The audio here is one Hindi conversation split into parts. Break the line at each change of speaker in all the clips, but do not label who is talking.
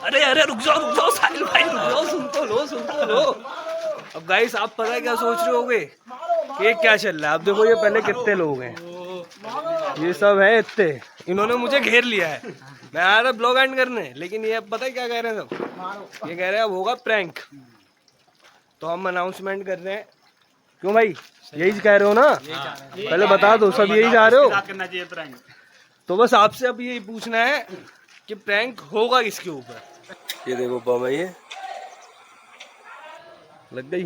अरे अरे रुक जाओ साहिल भाई रुक जाओ, सुन तो लो। अब गाइस आप पता है क्या सोच रहे होगे कि क्या चल रहा है। अब देखो ये पहले कितने लोग हैं, ये सब है इतने, इन्होंने मुझे घेर लिया है। मैं आया था ब्लॉग एंड करने, लेकिन ये अब पता है क्या कह रहे हैं सब, ये कह रहे हैं अब होगा प्रैंक। तो हम अनाउंसमेंट कर रहे हैं। क्यों भाई, यही कह रहे हो ना? पहले बता दो, सब यही जा रहे हो? तो बस आपसे अब यही पूछना है कि प्रैंक होगा किसके ऊपर। ये देखो बम है, ये लग गई,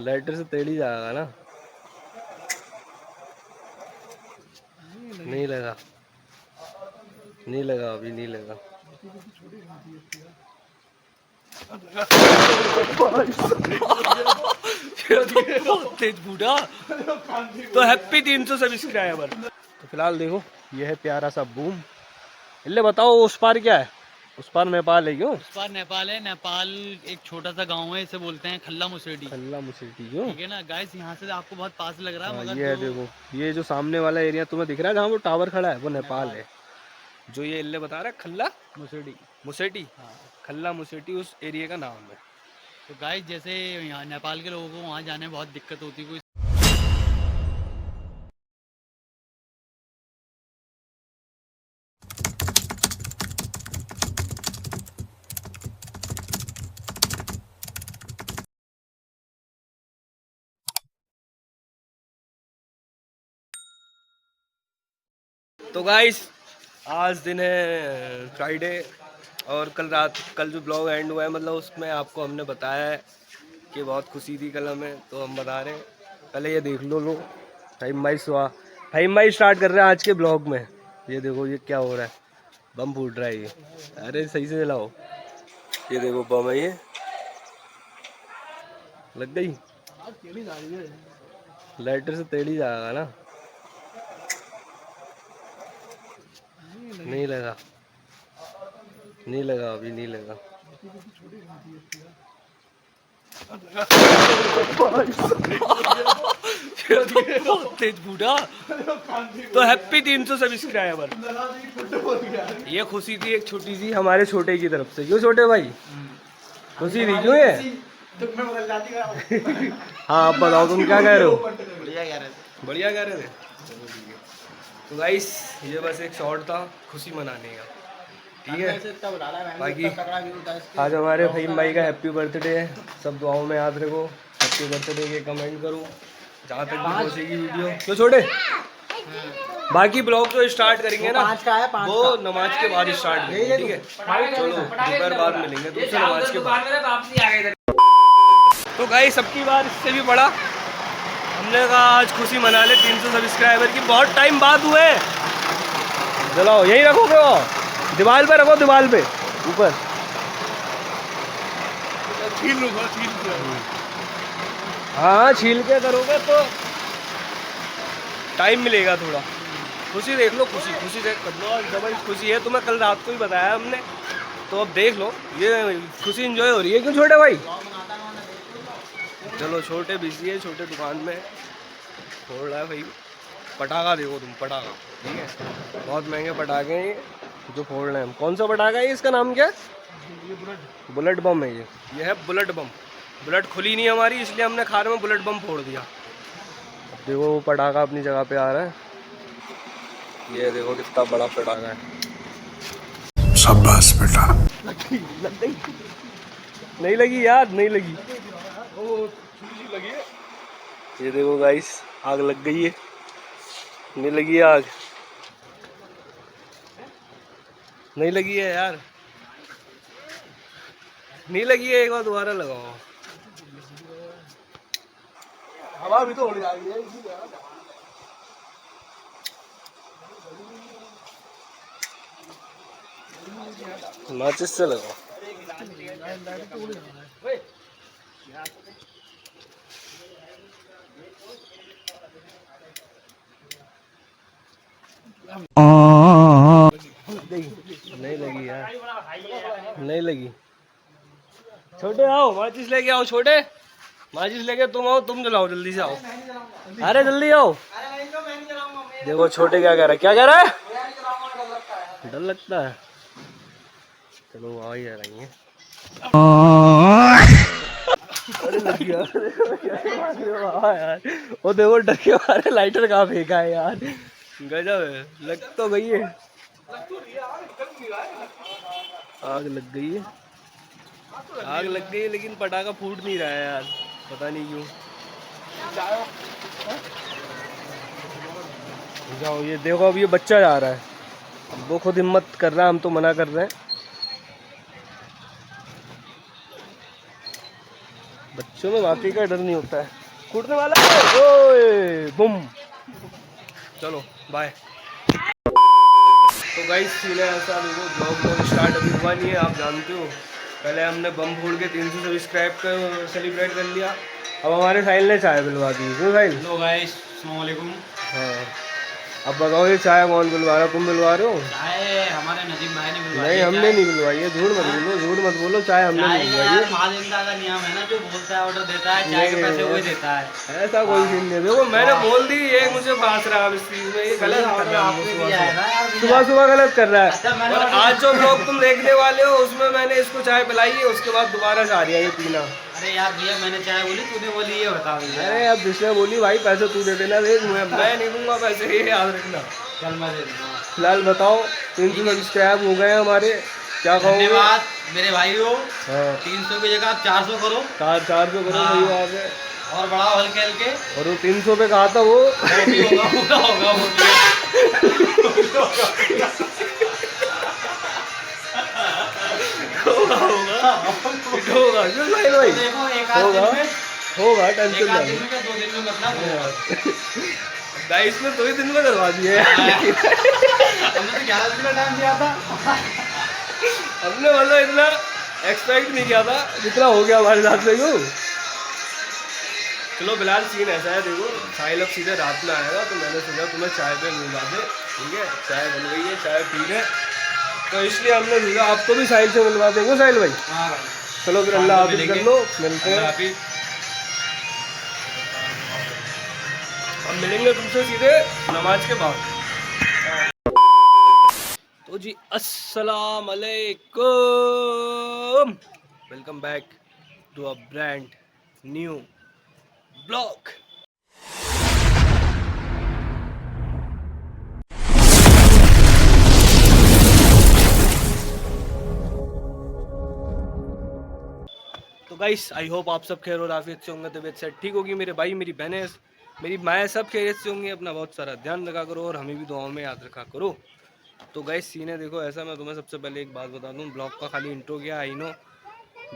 लाइटर से तेल ही जाएगा ना? नहीं लगा, नहीं लगा, अभी नहीं लगा। तेज बूढ़ा। तो हैप्पी 300 सब्सक्राइबर। तो फिलहाल देखो ये है प्यारा सा बूम। इल्ले बताओ उस पार क्या है? उस पार नेपाल है क्यों?
उस पार नेपाल है। नेपाल एक छोटा सा गांव है, इसे बोलते हैं खल्ला मुसेडी।
खल्ला मुसेडी क्यों?
ठीक है ना गाइस, यहाँ से आपको बहुत पास लग रहा है, मगर
ये है देखो, ये जो सामने वाला एरिया तुम्हें दिख रहा है जहाँ वो टावर खड़ा है, वो नेपाल है। जो ये इल्ले बता रहा है खल्ला
मुसेडी,
मुसेटी,
हाँ।
खल्ला मुसेटी उस एरिया का नाम है।
तो गाइस जैसे यहाँ नेपाल के लोगों को वहाँ जाने में बहुत दिक्कत होती है, कोई
तो गाइस आज दिन है फ्राइडे, और कल जो ब्लॉग एंड हुआ है, मतलब उसमें आपको हमने बताया है कि बहुत खुशी थी कल हमें, तो हम बता रहे हैं। पहले ये देख लो टाइम बाई स्टार्ट कर रहे हैं आज के ब्लॉग में। ये देखो ये क्या हो रहा है, बम फूट रहा है ये। अरे सही से जलाओ। ये देखो बम है, ये लग गई, लाइटर से तेल ही जाएगा ना? नहीं लगा, नहीं लगा, अभी नहीं लगा। तेज बूढ़ा। तो हैप्पी 300 सब्सक्राइबर। ये खुशी थी एक छोटी सी हमारे छोटे की तरफ से। क्यों छोटे भाई, खुशी थी क्यों ये? हाँ अब बताओ तुम क्या कह रहे हो? बढ़िया कह रहे थे। तो गाइस ये बस एक शॉट था खुशी मनाने का, ठीक है। बाकी आज हमारे फहीम भाई का हैप्पी बर्थडे है, सब दुआओं में याद रखो। हैप्पी बर्थडे के कमेंट करो जहाँ तक भी पहुँचेगी वीडियो। तो छोटे बाकी ब्लॉग तो स्टार्ट करेंगे ना, वो नमाज के बाद स्टार्ट करेंगे, ठीक है। चलो दोपहर बाद मिलेंगे दूसरे नमाज के बाद। तो गाइस सबकी बार इससे भी बड़ा हमने कहा आज खुशी मना ले 300 सब्सक्राइबर की, बहुत टाइम बाद हुए। चलो यही रखोगे, वो दीवार पे रखो, दीवार पे ऊपर हाँ छील के करोगे तो टाइम मिलेगा थोड़ा। खुशी देख लो, खुशी देख कर लो, डबल खुशी है। तुम्हें कल रात को ही बताया हमने, तो अब देख लो ये खुशी एंजॉय हो रही है। क्यों छोटे भाई? चलो छोटे बिजी है, छोटे दुकान में फोड़ रहा है भाई। पटाखा देखो तुम, पटाखा ठीक है, बहुत महंगे पटाखे हैं ये जो फोड़ रहे हैं हम। कौन सा पटाखा है इसका नाम क्या है? बुलेट बम है ये है बुलेट बम। बुलेट खुली नहीं हमारी, इसलिए हमने खार में बुलेट बम फोड़ दिया। देखो वो पटाखा अपनी जगह पे आ रहा है, ये देखो कितना बड़ा पटाखा है। शाबाश बेटा। लग गई, नहीं लगी यार, नहीं लगी। ये देखो गाइस आग लग गई है, नहीं लगी है आग, नहीं लगी है यार, नहीं लगी है। एक बार दोबारा लगाओ। हवा भी तो उड़ जा रही है। माचिस से लगाओ। नहीं लगी यार, नहीं लगी। छोटे आओ, माचिस लेके आओ। छोटे माचिस लेके तुम आओ, तुम जलाओ, जल्दी से आओ। अरे जल्दी आओ। देखो छोटे क्या कह रहा है, क्या कह रहा है? डर लगता है। चलो वहाँ ही रहेंगे। यार वो देखो डके मारे लाइटर कहाँ फेंका है यार, गजब है। लग तो गई है, आग लग गई है, आग लग गई है, लेकिन पटाखा फूट नहीं रहा है यार, पता नहीं क्यों। जाओ, ये देखो अब ये बच्चा जा रहा है, वो खुद हिम्मत कर रहा है, हम तो मना कर रहे हैं। बच्चों में वाकई का डर नहीं होता है। कूटने वाला है, ओए बुम। चलो बाय। तो गाइस सीने ऐसा देखो, ब्लॉग स्टार्ट अभी हुआ नहीं है, आप जानते हो। पहले हमने बम फोड़ के 300 सब्सक्राइब कर सेलिब्रेट कर लिया। अब हमारे साहिल ने चाय पिलवा दी। क्यों साहिल?
हेलो गाइस, अस्सलाम वालेकुम।
हाँ, अब बताओ ये चाय कौन पिलवा रहा? तुम पिलवा रहे हो?
चाय हमारे नदीम भाई ने पिलवाई।
नहीं, हमने नहीं पिलवाई है। झूठ मत बोलो, झूठ मत बोलो, चाय हमने नहीं पिलवाई है।
महादेवता का नियम है ना, जो बोलता है ऑर्डर देता है, चाय के पैसे वही देता है।
ऐसा कोई सीन नहीं। देखो मैंने बोल दी, ये मुझे बांस रहा है इस चीज में, ये गलत कर रहा है, सुबह सुबह गलत कर रहा है। और आज जो ब्लॉग तुम देखने वाले हो उसमें मैंने इसको चाय पिलाई है, उसके बाद दोबारा जा रही है ये पीना।
अरे यार भैया, मैंने चाय बोली, तूने बोली, ये बता भैया।
अरे अब जिसने बोली भाई पैसे तू दे देना, देख मैं नहीं दूंगा पैसे, ये याद रखना।
चल मैं दे दूंगा।
फिलहाल बताओ 300 सब्सक्राइब हो गए हमारे, क्या कहोगे?
धन्यवाद मेरे भाई हो।
हाँ
300 की जगह आप 400 करो।
400 करो, सही बात है।
और बढ़ाओ हल्के हल्के।
और वो 300 पे कहा था वो
भी होगा
होगा क्यों साहिल भाई?
देखो एक आध दिन में
होगा, टेंशन
एक आध
नहीं।
दिन में 2 दिन में मतलब
गाइस ने 2 दिन में करवा दिए।
हमने तो 11 दिन का टाइम दिया था।
हमने मतलब इतना एक्सपेक्ट नहीं किया था जितना हो गया हमारे साथ में। क्यों? चलो फिलहाल सीन ऐसा है, देखो साहिल अब सीधे रात में आएगा, तो मैंने सोचा तुम्हें चाय पे मिलवा दे। ठीक है, चाय बन गई है, चाय पी ले, तो इसलिए हमने सोचा आपको भी साहिल से मिलवा देंगे। साहिल भाई
हाँ भाई,
चलो फिर अल्लाह हाफिज़ कर लो, मिलते हैं। हम मिलेंगे तुमसे सीधे नमाज के बाद। तो जी अस्सलाम अलैकुम, welcome back to a brand new blog. तो गाइस आई होप आप सब खैर और आफियत से होंगे, तबीयत से ठीक होगी। मेरे भाई, मेरी बहनें, मेरी माएँ सब खैरियत से होंगी। अपना बहुत सारा ध्यान रखा करो और हमें भी दुआओं में याद रखा करो। तो गाइस सीने देखो ऐसा, मैं तुम्हें सबसे पहले एक बात बता दूं, ब्लॉग का खाली इंट्रो किया, आई नो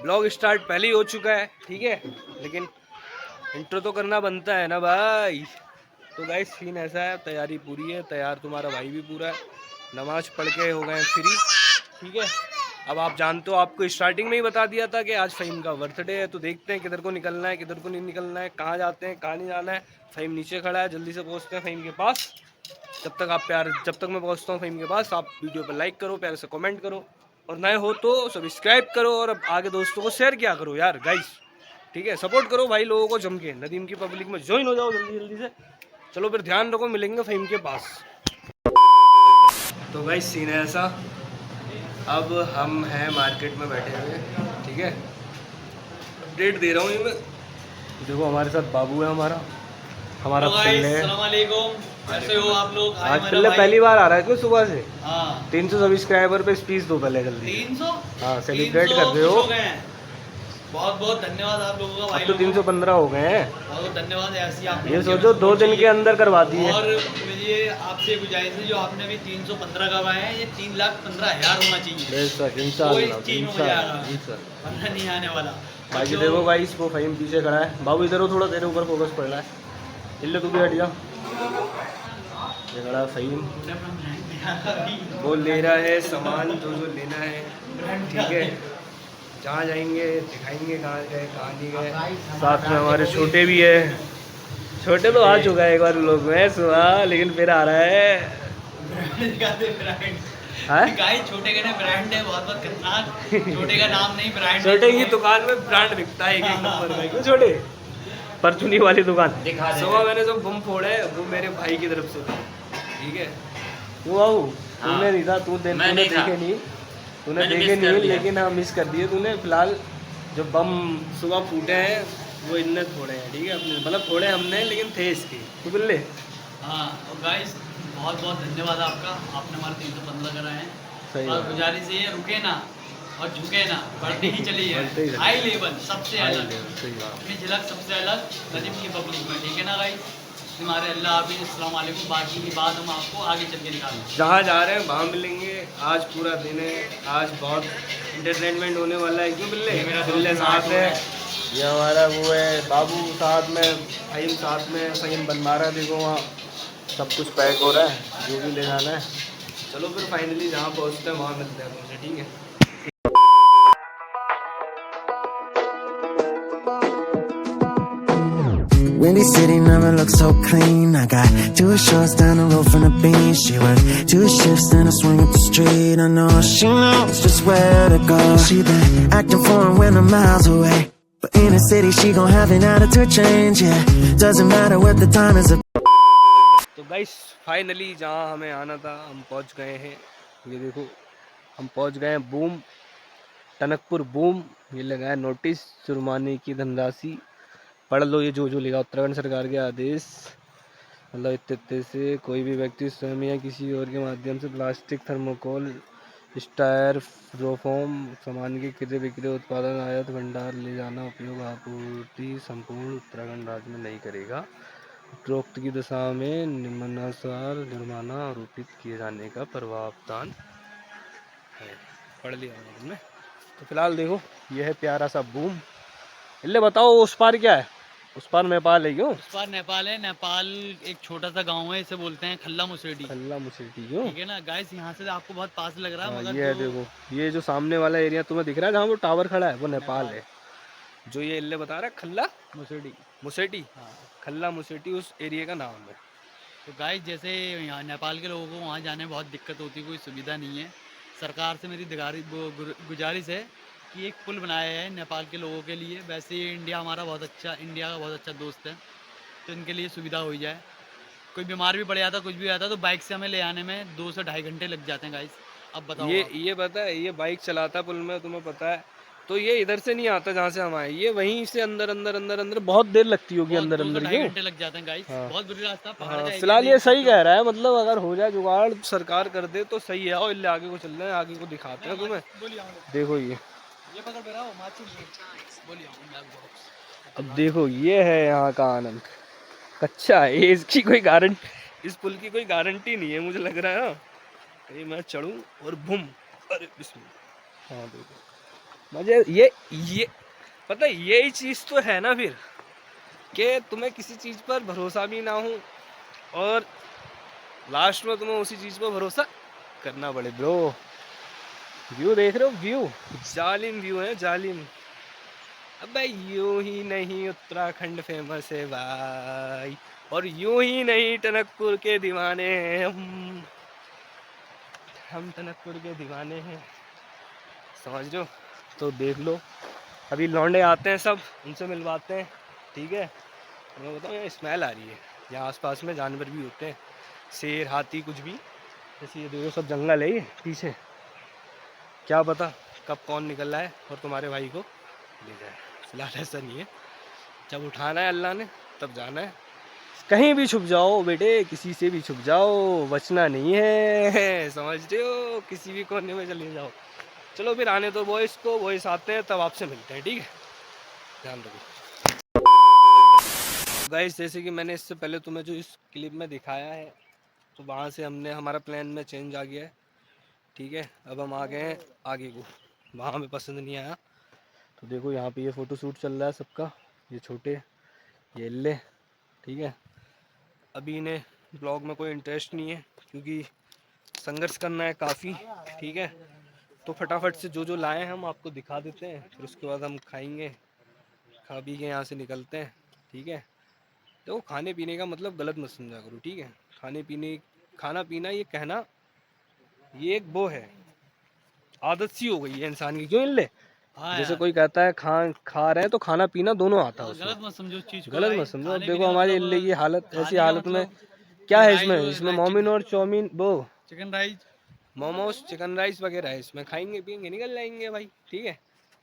ब्लॉग स्टार्ट पहले ही हो चुका है, ठीक है, लेकिन इंट्रो तो करना बनता है ना भाई। तो गाइस सीन ऐसा है, तैयारी पूरी है, तैयार तुम्हारा भाई भी पूरा है, नमाज पढ़ के हो गए फ्री। ठीक है, अब आप जानते हो, आपको स्टार्टिंग में ही बता दिया था कि आज फ़हीम का बर्थडे है, तो देखते हैं किधर को निकलना है, किधर को नहीं निकलना है, कहाँ जाते हैं, कहाँ नहीं जाना है। फ़हीम नीचे खड़ा है, जल्दी से पहुँचते हैं फ़हीम के पास। जब तक मैं पहुँचता हूँ फ़हीम के पास, आप वीडियो पर लाइक करो, प्यारे से कमेंट करो, और नए हो तो सब्सक्राइब करो, और अब आगे दोस्तों को शेयर किया करो यार गाइस। ठीक है, सपोर्ट करो भाई लोगों को जम के, नदीम की पब्लिक में ज्वाइन हो जाओ जल्दी जल्दी से। चलो फिर ध्यान रखो, मिलेंगे फ़हीम के पास। तो गाइस सीन है ऐसा, अब हम हैं मार्केट में बैठे हुए, ठीक है, अपडेट दे रहा हूँ ये मैं। देखो हमारे साथ बाबू है, हमारा पिल्ले है।
कैसे हो आप लोग?
आज पिल्ले पहली बार आ रहा है क्यों सुबह से?
हाँ
300 सब्सक्राइबर पे स्पीच दो पहले जल्दी।
300?
हाँ सेलिब्रेट कर रहे हो।
बहुत बहुत धन्यवाद आप लोगों का भाई।
अब तो 315 हो गए हैं।
बहुत धन्यवाद। ऐसी आप
ये सोचो 2 दिन के अंदर करवा दिए।
और मुझे आपसे गुजारिश है, जो आपने अभी 315 करवाए हैं, ये 3,15,000 होना चाहिए।
बेशक इंशाल्लाह
वरना नहीं आने वाला।
बाकी देखो भाई, इसको फ़हीम पीछे खड़ा है। बाबू इधर हो, थोड़ा तेरे ऊपर फोकस पड़ रहा है, इल्ले तू भी हट जा। ये खड़ा है फ़हीम, वो ले रहा है सामान जो लेना है, ठीक है, जहाँ जाएंगे दिखाएंगे कहाँ गए कहाँ नहीं गए। साथ में हमारे छोटे भी है, छोटे तो आ चुका है एक बार लोग में सुबह, लेकिन फिर आ रहा है।
गाइस छोटे का ब्रांड है, बहुत बहुत खतरनाक। छोटे का नाम नहीं, ब्रांड।
छोटे की दुकान में ब्रांड बिकता है एक नंबर में। क्यों छोटे? परचूनी वाली दुकान। सुबह मैंने जो बम फोड़ा है वो मेरे भाई की तरफ से था, ठीक है। वो बाबू तुमने नहीं था, तूने देखे नहीं, तूने देखे नहीं लेकिन हाँ मिस कर दिए तूने। फिलहाल जो बम सुबह फूटे हैं वो इनने फोड़े हैं, ठीक है, अपने मतलब फोड़े हमने लेकिन थे इसके, तू बोल ले।
हाँ और गाइस बहुत बहुत धन्यवाद आपका, आपने हमारे 315 कराए हैं।
सही
और
बात।
गुजारिश ये रुके ना और झुके ना, बढ़ते ही चली
बढ़ते ही
है,
चली।
हाई लेवल सबसे
हाई
अलग,
लेवल, सही बात।
अपनी झलक सबसे अलग नदीम की पब्लिक में, ठीक है ना गाइस। हमारे अल्लाह हाफिज़, अस्सलाम वालेकुम। बाकी की बात हम आपको आगे चल के दिखाएंगे।
जहाँ जा रहे हैं वहाँ मिलेंगे। आज पूरा दिन है, आज बहुत इंटरटेनमेंट होने वाला है, क्यों बिल्ले? बिल्ले साथ है, ये हमारा वो है बाबू साथ में, फहीम साथ में, फहीम बनवा रहा है, देखो वहाँ सब कुछ पैक हो रहा है जो भी ले जाना है। चलो फिर फाइनली जहाँ पहुँचते हैं वहाँ मिलते हैं तुमसे, ठीक है।
Windy City never looks so clean. I got 2 shorts down the road from the beach. She worked 2 shifts and I swing up the street. I know she knows just where to go. She been acting foreign when I'm miles away, but in the city she gon' have an attitude change. Yeah, doesn't matter what the time is.
तो गाइस फाइनली जहाँ हमें आना था हम पहुँच गए हैं। ये देखो हम पहुँच गए हैं बूम, टनकपुर बूम। ये लगाया नोटिस, जुर्माने की धनराशि पढ़ लो, ये जो लिखा उत्तराखंड सरकार के आदेश, मतलब इतने से कोई भी व्यक्ति स्वयं या किसी और के माध्यम से प्लास्टिक, थर्मोकोल, स्टायरफोम सामान के क्रय विक्रय, उत्पादन, आयात, भंडार, ले जाना, उपयोग, आपूर्ति संपूर्ण उत्तराखंड राज्य में नहीं करेगा। उपरोक्त की दशा में निम्नानुसार जुर्माना आरोपित किए जाने का प्रावधान है। पढ़ लिया हमने। तो फिलहाल देखो ये है प्यारा सा बूम। इल्ले बताओ उस पार क्या है? उस पार नेपाल है क्यों?
उस पार नेपाल है। नेपाल एक छोटा सा गांव है, इसे बोलते हैं खल्ला मुसेडी।
खल्ला मुसेटी क्यों?
ठीक है ना गाइस, यहाँ से आपको बहुत पास लग रहा है, मगर
ये है देखो, ये जो सामने वाला एरिया तुम्हें दिख रहा है जहाँ वो टावर खड़ा है वो नेपाल है। जो ये इल्ले बता रहा है खल्ला
मुसेडी,
मुसेटी,
हाँ।
खल्ला मुसेटी उस एरिया का नाम है।
तो गाइस जैसे यहाँ नेपाल के लोगों को वहाँ जाने में बहुत दिक्कत होती है, कोई सुविधा नहीं है। सरकार से मेरी गुजारिश है कि एक पुल बनाया है नेपाल के लोगों के लिए। वैसे इंडिया हमारा बहुत अच्छा, इंडिया का बहुत अच्छा दोस्त है, तो इनके लिए सुविधा हो जाए। कोई बीमार भी पड़ जाता, कुछ भी आता, तो बाइक से हमें ले आने में 2 से ढाई घंटे लग जाते हैं गाइस। अब बताओ
ये पता है, ये बाइक चलाता पुल में, तुम्हें पता है, तो ये इधर से नहीं आता जहाँ से हम आए, ये वहीं से अंदर अंदर अंदर अंदर बहुत देर लगती होगी अंदर अंदर,
2 से ढाई घंटे लग जाते हैं गाइस।
हाँ।
बहुत बुरी रास्ता, पहाड़
हाँ,
का एरिया
फिलहाल ये
देख
सही
सकते हो।
कह रहा है, मतलब अगर हो जाए जुगाड़ सरकार कर दे तो सही है। और इल्ले आगे को चल रहे हैं, आगे को दिखाते हैं तुम्हें। देखो ये
पकड़ पे रहो, बोलिए आपको।
अब देखो ये है यहाँ का आनंद। कच्चा है ये, इसकी कोई गारंटी, इस पुल की कोई गारंटी नहीं है मुझे लग रहा है ना, कहीं मैं चढ़ूं और बुम, अरे बिस्मिल्लाह। हाँ देखो मजे, ये पता है यही चीज़ तो है ना फिर, कि तुम्हें किसी चीज़ पर भरोसा भी ना हो और लास्ट में तुम्हें उसी चीज़ पर भरोसा करना पड़े। ब्रो व्यू देख रहे हो, व्यू जालिम व्यू है, जालिम। अबे यूं ही नहीं उत्तराखंड फेमस है भाई, और यूं ही नहीं टनकपुर के दीवाने हैं हम टनकपुर के दीवाने हैं, समझ लो। तो देख लो अभी लौंडे आते हैं सब, उनसे मिलवाते हैं, ठीक है। मैं बताऊँ यहाँ स्मेल आ रही है, यहाँ आसपास में जानवर भी होते हैं, शेर, हाथी, कुछ भी। जैसे ये देखो सब जंगल है ये पीछे, क्या पता कब कौन निकल रहा है और तुम्हारे भाई को ले जाए। फिलहाल ऐसा नहीं है, जब उठाना है अल्लाह ने तब जाना है। कहीं भी छुप जाओ बेटे, किसी से भी छुप जाओ, बचना नहीं है, समझ रहे हो, किसी भी कोने में चले जाओ। चलो फिर आने तो बॉयस को, बॉयस आते हैं तब आपसे मिलते हैं, ठीक है, ध्यान रखो। गाइस जैसे कि मैंने इससे पहले तुम्हें जो इस क्लिप में दिखाया है, तो वहाँ से हमने हमारा प्लान में चेंज आ गया है, ठीक है। अब हम आ गए हैं आगे को, वहाँ हमें पसंद नहीं आया। तो देखो यहाँ पे ये फ़ोटो शूट चल रहा है सबका, ये छोटे, ये इल्ले, ठीक है। अभी इन्हें ब्लॉग में कोई इंटरेस्ट नहीं है क्योंकि संघर्ष करना है काफ़ी, ठीक है। तो फटाफट से जो लाए हैं हम आपको दिखा देते हैं, फिर उसके बाद हम खाएंगे, खा पी के यहाँ से निकलते हैं, ठीक है। तो खाने पीने का मतलब गलत मत समझा करो, ठीक है। खाना पीना ये कहना, ये एक वो है, आदत सी हो गई है इंसान की, क्यों इल्ले?
हाँ
जैसे कोई कहता है खा रहे हैं तो खाना पीना दोनों आता है उसमें।
गलत मत समझो उस चीज को,
गलत मत समझो। अब
खाने
देखो
पीने
हमारे
मतलब
इल्ले की हालत, ऐसी
खाने का
हालत में
मतलब
क्या है
राइस
इसमें
राइस
मोमिन और चाउमीन, वो
chicken rice,
momos chicken rice वगैरह है इसमें, खाएंगे पियेंगे निकल जाएंगे भाई, ठीक है।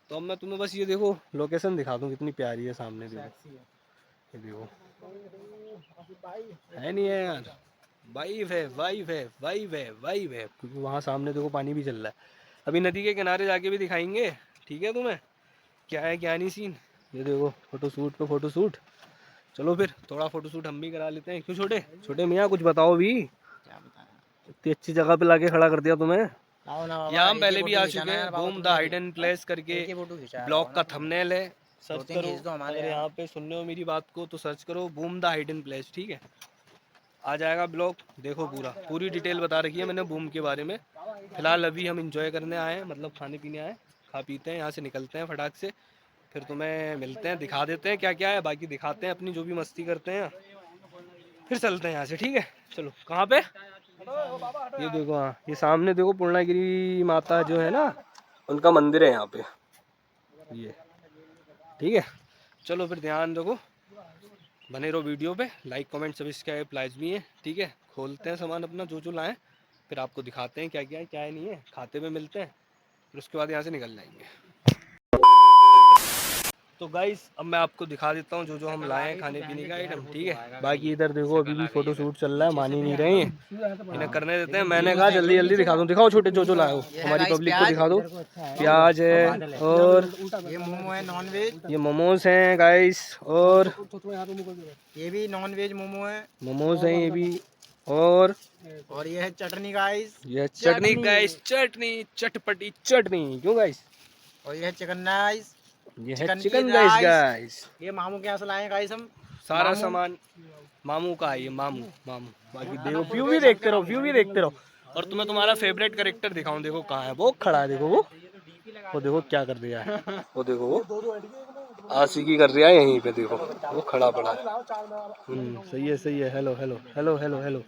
तो अब मैं तुम्हें बस ये देखो लोकेशन दिखा दूँ कितनी प्यारी है, सामने देखो, ये देखो है नहीं है यार, वाइब है वाइब है वाइब है वाइब है, क्योंकि वहाँ सामने देखो पानी भी चल रहा है। अभी नदी के किनारे जाके भी दिखाएंगे, ठीक है तुम्हें क्या है क्या नहीं सीन। ये देखो फोटोशूट पे फोटोशूट, चलो फिर थोड़ा फोटोशूट हम भी करा लेते हैं, क्यों छोटे छोटे मियाँ कुछ बताओ भी, इतनी अच्छी जगह पे लाके खड़ा कर दिया तुम्हें। यहाँ हम पहले भी आ चुके हैं, बूम द हाइडन प्लेस करके ब्लॉग का थंबनेल है, सर्च करो अगर यहाँ पे सुनने हो मेरी बात को तो सर्च करो बूम द हाइडन प्लेस, ठीक है आ जाएगा ब्लॉग। देखो पूरी डिटेल बता रखी है मैंने बूम के बारे में। फिलहाल अभी हम इंजॉय करने आए हैं, मतलब खाने पीने आए, खा पीते हैं यहाँ से निकलते हैं फटाक से, फिर तुम्हें मिलते हैं, दिखा देते हैं क्या क्या है, बाकी दिखाते हैं अपनी जो भी मस्ती करते हैं, फिर चलते हैं यहाँ से, ठीक है। चलो कहाँ पे, ये देखो हाँ ये सामने देखो पूर्णागिरी माता जो है ना उनका मंदिर है यहाँ पे, ये ठीक है। चलो फिर ध्यान रखो, बने रहो वीडियो पे, लाइक कमेंट सब्सक्राइब लाइज भी है, ठीक है। खोलते हैं सामान अपना जो जो लाएं, फिर आपको दिखाते हैं क्या क्या है क्या है नहीं है, खाते में मिलते हैं, फिर उसके बाद यहाँ से निकल जाएंगे। तो गाइस अब मैं आपको दिखा देता हूँ जो जो हम लाए हैं खाने पीने का आइटम, ठीक है। बाकी इधर देखो अभी भी फोटो शूट चल रहा है, मान ही नहीं रहे हैं, इन्हें करने देते हैं। मैंने कहा जल्दी जल्दी दिखा दूँ, दिखाओ छोटे जो जो लाए हो हमारी पब्लिक को दिखा दो। प्याज है और
ये मोमो है नॉन वेज,
ये मोमोज हैं गाइस, और
ये भी नॉन वेज मोमो है,
मोमोज हैं ये भी, और
ये है चटनी गाइस,
ये चटनी गाइस, चटनी चटपटी चटनी, क्यों गाइस,
और ये है चिकन राइस,
ये है चिकन राइस गाइस।
ये मामू के यहाँ से लाए गाइस हम,
सारा सामान मामू का है, ये मामू मामू। बाकी देखो व्यू भी देखते रहो, व्यू भी देखते रहो। और तुम्हें तुम्हारा फेवरेट कैरेक्टर दिखाऊं, देखो कहाँ है वो, खड़ा है देखो वो देखो क्या कर रहा है, वो देखो वो आशिकी कर रहा है यहीं पे, देखो वो खड़ा पड़ा है। सही है। Hello hello hello hello hello,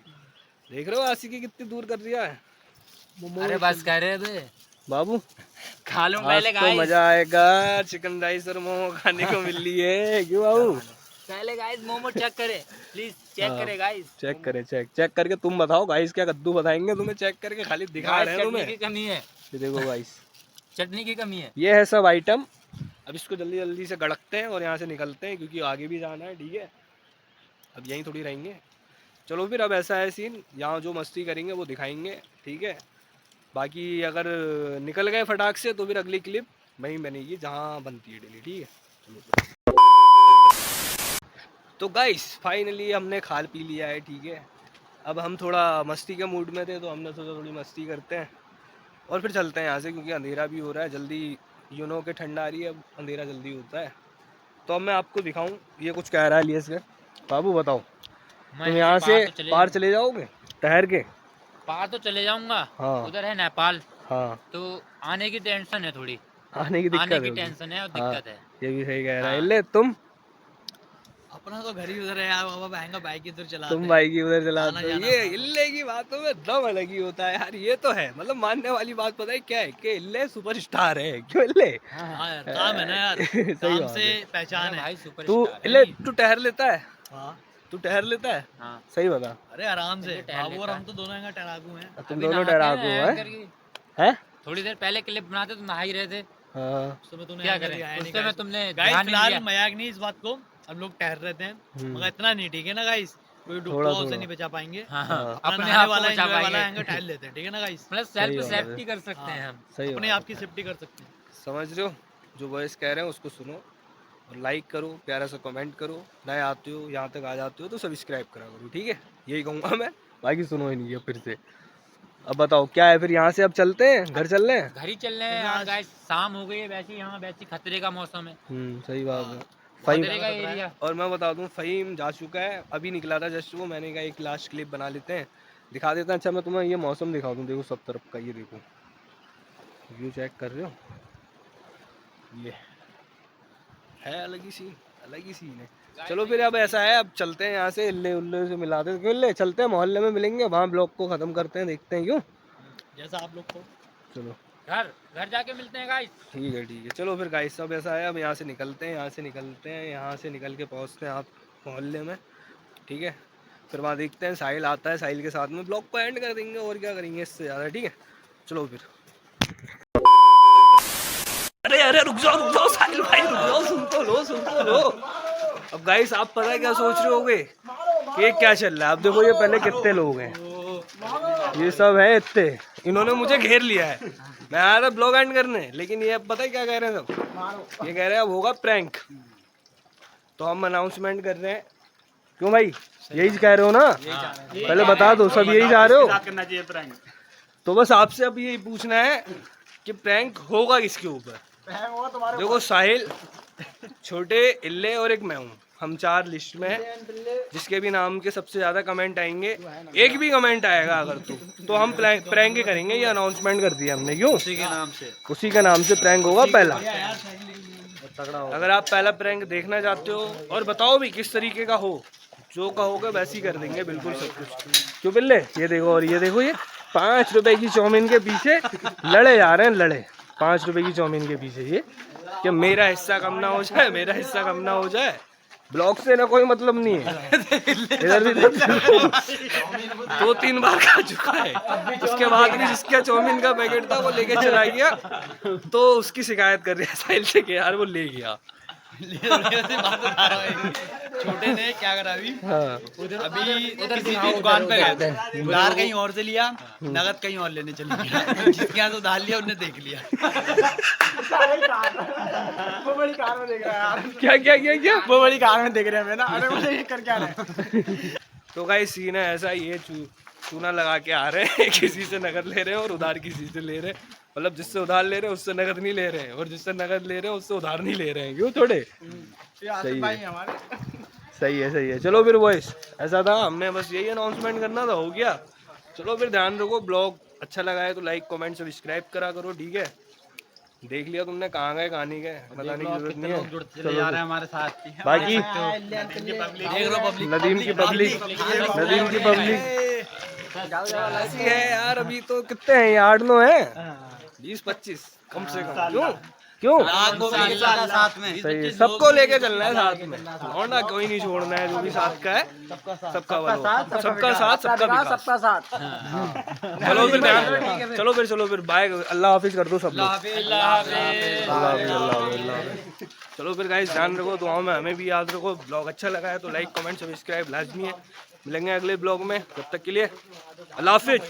देख रहे हो आशिकी कितनी दूर कर दिया है।
अरे बस कर रहे थे
बाबू
खा लो
आज तो मजा आएगा, चिकन राइस और मोमो खाने को मिल रही है, क्यों बाबू।
पहले गाइस मोमो चेक करे प्लीज, चेक करे गाइस,
चेक करे, चेक करके तुम बताओ गाइस, क्या कद्दू बताएंगे तुम्हें, चेक करके खाली दिखा रहे हैं तुम्हें।
की कमी है,
ये देखो गाइस
चटनी की कमी है,
ये है सब आइटम। अब इसको जल्दी जल्दी से गड़कते हैं और यहाँ से निकलते हैं, क्योंकि आगे भी जाना है, ठीक है। अब यहीं थोड़ी रहेंगे। चलो फिर अब ऐसा है सीन, यहाँ जो मस्ती करेंगे वो दिखाएंगे, ठीक है। बाकी अगर निकल गए फटाक से तो फिर अगली क्लिप वहीं बनेगी जहाँ बनती है डेली, ठीक है। तो गाइस फाइनली हमने खा पी लिया है, ठीक है। अब हम थोड़ा मस्ती के मूड में थे तो हमने सोचा थोड़ी मस्ती करते हैं और फिर चलते हैं यहाँ से, क्योंकि अंधेरा भी हो रहा है जल्दी, के ठंडा आ रही है, अब अंधेरा जल्दी होता है। तो अब मैं आपको दिखाऊं, ये कुछ कह रहा है लिए से, बाबू बताओ तुम यहाँ से पार चले जाओगे ठहर के,
पार तो चले जाऊंगा,
हाँ
उधर है नेपाल,
हाँ
तो आने की टेंशन है थोड़ी,
आने की दिक्कत
आने की टेंशन है और दिक्कत है।
ये भी सही कह रहा है। ले तुम
अपना तो घर ही उधर है यार, बाबा बहन का बाइक इधर चला,
तुम बाइक ही उधर चलाते हो, ये इल्ले की बातों में दम अलग ही होता है यार, ये तो है मतलब मानने वाली बात। पता है क्या है कि इल्ले सुपरस्टार है, क्यों इल्ले
काम है ना यार, काम से पहचान है भाई, सुपर
तू इल्ले तू ठहर लेता है,
हाँ
तू ठहर लेता है,
हाँ
सही बता।
अरे आराम से बाबू और हम तो दोनों हैं टहराकू हैं,
तुम दोनों टहराकू हैं।
थोड़ी देर पहले क्लिप बनाते तो नहा ही रहे थे,
क्या
करें उससे में तुमने फिलहाल मजाक नहीं इस बात को, हम लोग ठहर रहे थे मगर इतना नहीं, ठीक है ना गाइस, कोई डूबता से नहीं बचा पाएंगे, अपने आप वाला एंजॉय वाला एंगल ठहर लेते हैं, ठीक है ना गाइस, मतलब सेल्फ सेफ्टी कर सकते हैं हम, अपने आप की सेफ्टी कर सकते हैं।
समझ रहे हो, जो वॉइस कह रहे हैं उसको सुनो और लाइक करो, प्यारा सा कमेंट करो, नए आते हो यहाँ तक आ जाते हो तो सब्सक्राइब करा करो, ठीक है, यही कहूँगा मैं, बाकी सुनो ही नहीं है फिर से। अब बताओ क्या है फिर, यहाँ से अब चलते हैं, घर चल रहे हैं,
घर ही चल रहे हैं यार गाइस, शाम हो गई है, वैसे यहाँ वैसे खतरे का मौसम है,
सही बात है।
खतरे का एरिया।
और मैं बता दूं फ़हीम जा चुका है, अभी निकला था जस्ट वो, मैंने कहा एक लास्ट क्लिप बना लेते हैं, दिखा देता हैं। अच्छा मैं तुम्हें ये मौसम दिखा दूं, देखो सब तरफ का, ये देखो व्यू चेक कर रहे हो, ये है अलग ही सीन है। चलो फिर अब ऐसा है, अब चलते हैं यहाँ से, इल्ले उल्ले से मिलाते हैं, क्यों इल्ले चलते हैं मोहल्ले में मिलेंगे, वहाँ ब्लॉग को ख़त्म करते हैं, देखते हैं क्यों,
जैसा आप लोग को।
चलो
घर जाके मिलते हैं गाइस,
ठीक है। चलो फिर गाइस सब ऐसा है, अब यहाँ से निकलते हैं, यहाँ से निकल के पहुँचते हैं आप मोहल्ले में, ठीक है। फिर वहाँ देखते हैं साहिल आता है, साहिल के साथ में ब्लॉग को एंड कर देंगे, और क्या करेंगे इससे ज़्यादा, ठीक है। चलो फिर। अरे अरे रुक जाओ साहिल भाई, रुक जाओ, सुन तो लो। अब गाइस आप पता है क्या सोच रहे होगे कि क्या चल रहा है। अब देखो ये पहले कितने लोग हैं, ये सब है इतने, इन्होंने मुझे घेर लिया है। मैं आया था ब्लॉग एंड करने, लेकिन ये अब पता है क्या कह रहे हैं सब, ये कह रहे हैं अब होगा प्रैंक। तो हम अनाउंसमेंट कर रहे हैं। क्यों भाई, यही कह रहे हो ना? पहले बता दो, सब यही जा रहे हो?
करना चाहिए प्रैंक।
तो बस आपसे अब यही पूछना है कि प्रैंक होगा किसके ऊपर। देखो साहिल, छोटे, इल्ले और एक मैं हूँ, हम 4 लिस्ट में हैं। जिसके भी नाम के सबसे ज्यादा कमेंट आएंगे, एक भी कमेंट आएगा अगर तो हम प्रैंक करेंगे। ये अनाउंसमेंट कर दिया हमने। क्यों? उसी के नाम से प्रैंक होगा पहला। अगर आप पहला प्रैंक देखना चाहते हो और बताओ भी किस तरीके का हो, जो कहोगे वैसे ही कर देंगे बिल्कुल सब कुछ। क्यों बिल्ले? ये देखो, और ये देखो, ये 5 रुपए की चाउमीन के पीछे लड़े जा रहे हैं, लड़े 5 रुपए की चाउमीन के पीछे। ये कि मेरा हिस्सा कम ना हो जाए, मेरा हिस्सा कम ना हो जाए। ब्लॉग से ना कोई मतलब नहीं है। इधर भी 2-3 बार खा चुका है, उसके बाद भी जिसका चाउमीन का पैकेट था वो लेके चला गया, तो उसकी शिकायत कर रही है साहिल से कि यार वो ले गया।
छोटे ने क्या करा अभी,
हाँ।
अभी किसी की दुकान पे गए थे, उधार कहीं और से लिया, नगद कहीं और लेने चले गया। जिसके यहाँ से उधार लिया उन्हें देख लिया।
वो बड़ी कार में देख रहा है यार।
क्या
वो बड़ी कार में देख रहे हैं ना। अरे मुझे ये कर क्या रहे हैं?
तो गाइस सीन है ऐसा, ये चूना लगा के आ रहे हैं, किसी से नगद ले रहे हैं और उधार किसी से ले रहे हैं। मतलब जिससे उधार ले रहे हैं उससे नगद नहीं ले रहे हैं, और जिससे नगद ले रहे हैं उससे उधार नहीं ले रहे हैं। क्यों थोड़े? सही है,
हमारे
सही है। चलो फिर बॉयस, ऐसा था, हमें बस यही अनाउंसमेंट करना था, हो गया। चलो फिर ध्यान रखो, ब्लॉग अच्छा लगा है तो लाइक कमेंट सब्सक्राइब करा करो, ठीक है? देख लिया तुमने कहाँ गए कहाँ नहीं गए, बताने की जरूरत नहीं है।
चले जा रहे हैं हमारे साथ।
बाकी नदीम की पब्लिक ऐसी है यार। अभी तो कितने हैं, 8-9 हैं, 20-25 कम से कम। क्यों
साथ में
सही है, सबको लेके चलना है साथ में, और ना कोई नहीं छोड़ना है। जो भी साथ का है सबका साथ, सबका विकास। चलो फिर ध्यान, चलो फिर बाय, अल्लाह हाफिज कर दो सब लोग। अल्लाह हाफिज। चलो फिर गाइस ध्यान रखो, दुआओं में हमें भी याद रखो। ब्लॉग अच्छा लगा है तो लाइक कमेंट सब्सक्राइब लाजमी है। मिलेंगे अगले ब्लॉग में, तब तक के लिए अल्लाह हाफिज।